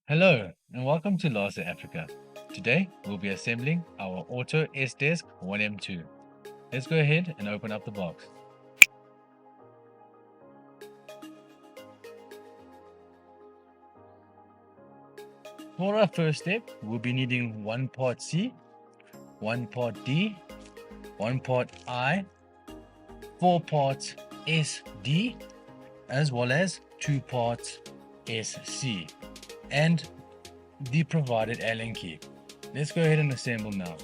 Hello and welcome to Lasa.Africa. Today we'll be assembling our Auto S-Desk 1M2. Let's go ahead and open up the box. For our first step, we'll be needing one part C, one part D, one part I, 4 parts SD, as well as 2 parts SC, and the provided Allen key. Let's go ahead and assemble now.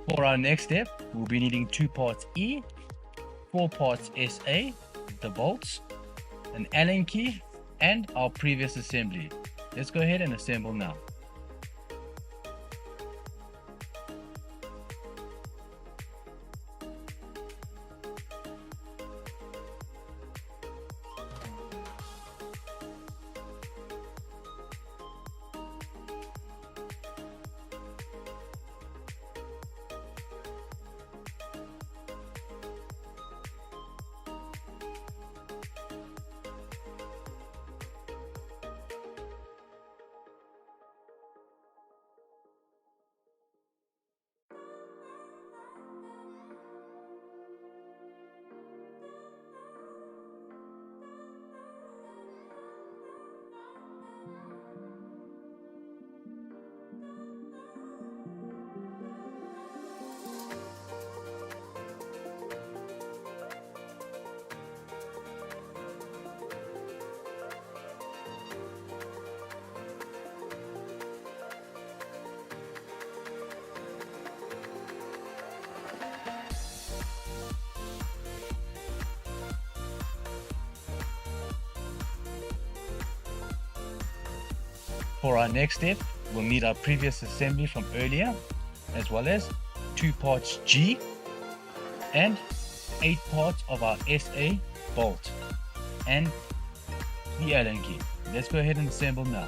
For our next step, we'll be needing 2 parts E, 4 parts SA, the bolts, an Allen key, and our previous assembly. Let's go ahead and assemble now. For our next step, we'll need our previous assembly from earlier, as well as 2 parts G and 8 parts of our SA bolt and the Allen key. Let's go ahead and assemble now.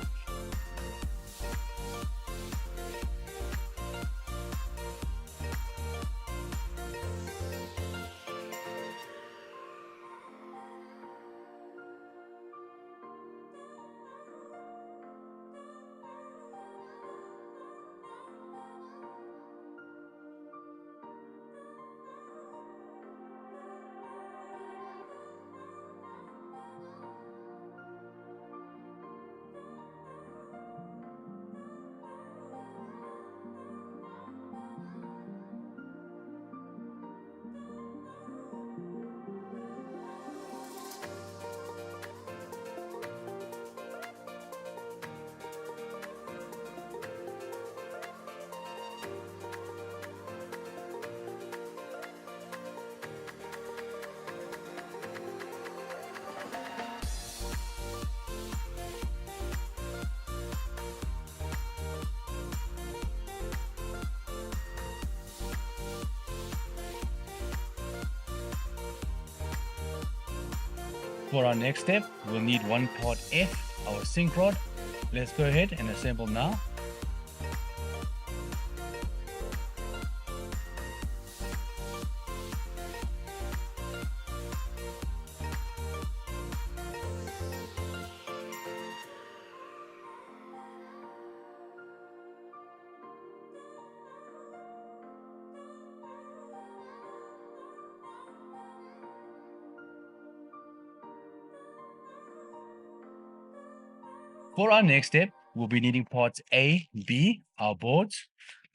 For our next step, we'll need one part F, our sync rod. Let's go ahead and assemble now. For our next step, we'll be needing parts A, B, our boards.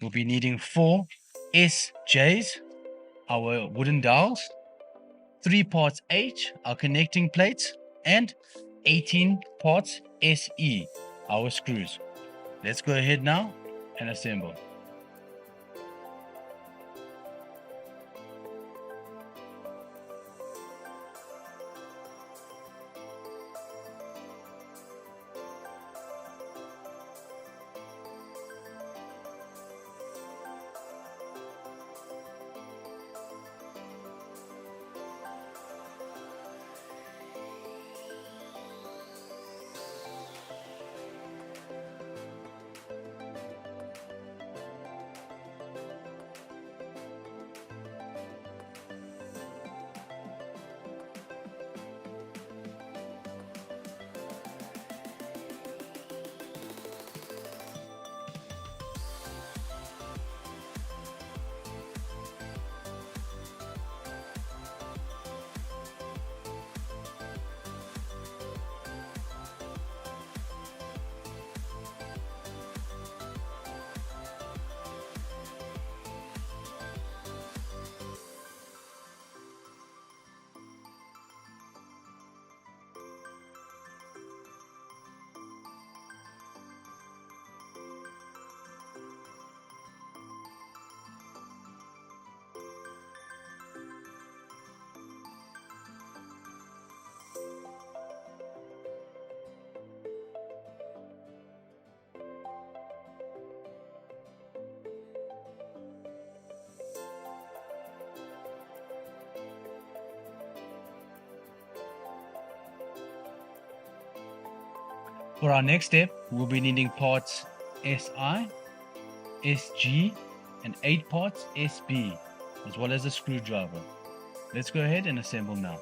We'll be needing 4 SJs, our wooden dowels, 3 parts H, our connecting plates, and 18 parts SE, our screws. Let's go ahead now and assemble. For our next step, we'll be needing parts SI, SG, and 8 parts SB, as well as a screwdriver. Let's go ahead and assemble now.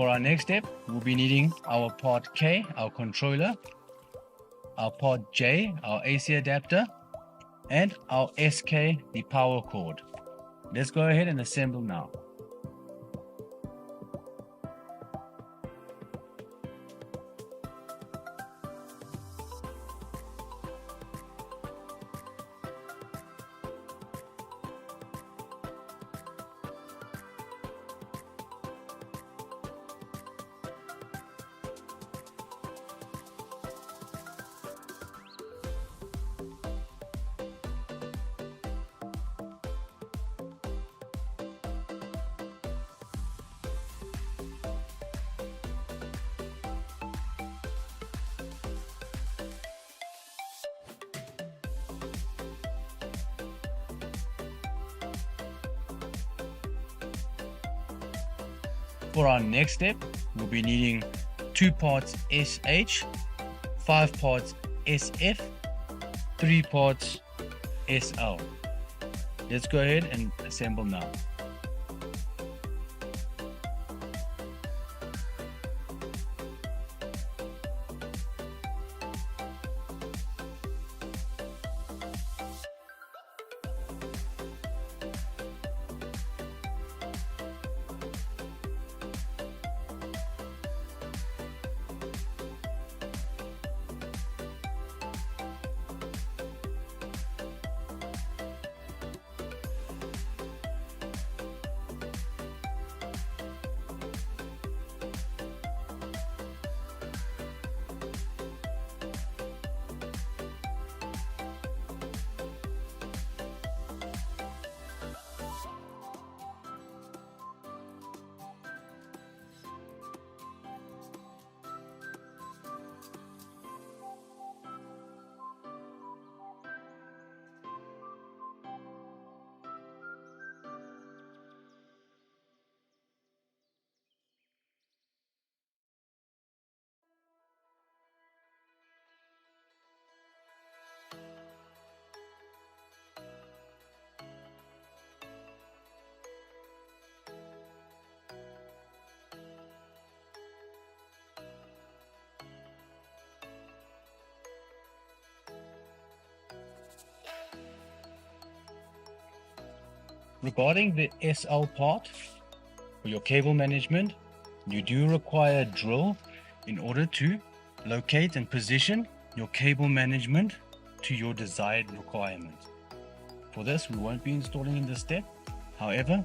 For our next step, we'll be needing our part K, our controller, our part J, our AC adapter, and our SK, the power cord. Let's go ahead and assemble now. For our next step, we'll be needing 2 parts SH, 5 parts SF, 3 parts SL. Let's go ahead and assemble now. Regarding the SL part, for your cable management, you do require a drill in order to locate and position your cable management to your desired requirement. For this, we won't be installing in this step. However,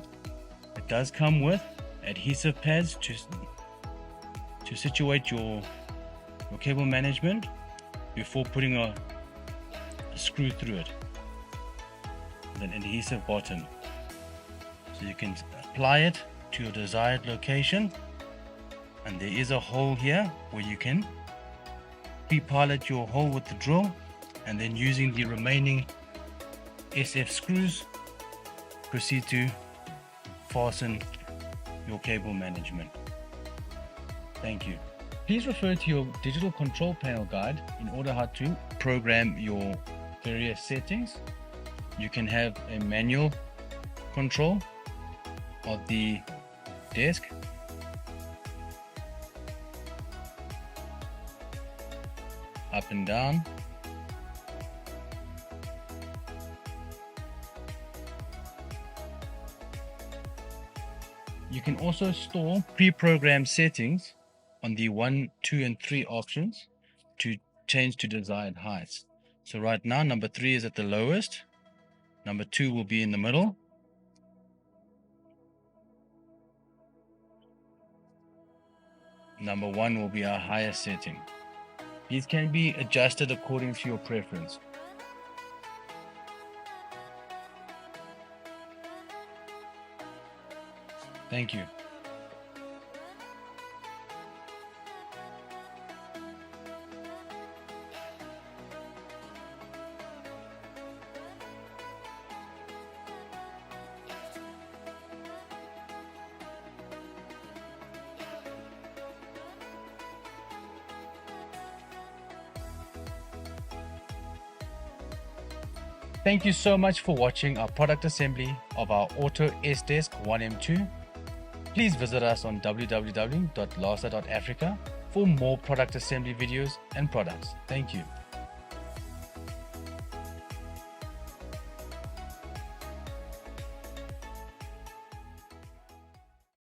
it does come with adhesive pads to situate your cable management before putting a screw through it with an adhesive bottom. So you can apply it to your desired location, and there is a hole here where you can pre-pilot your hole with the drill, and then using the remaining SF screws proceed to fasten your cable management. Thank you. Please refer to your digital control panel guide in order how to program your various settings. You can have a manual control of the desk, up and down, you can also store pre-programmed settings on the 1, 2 and 3 options to change to desired heights. So right now number 3 is at the lowest, number 2 will be in the middle, number 1 will be our highest setting. These can be adjusted according to your preference. Thank you. Thank you so much for watching our product assembly of our Auto S-Desk 1M2. Please visit us on www.lasa.africa for more product assembly videos and products. Thank you.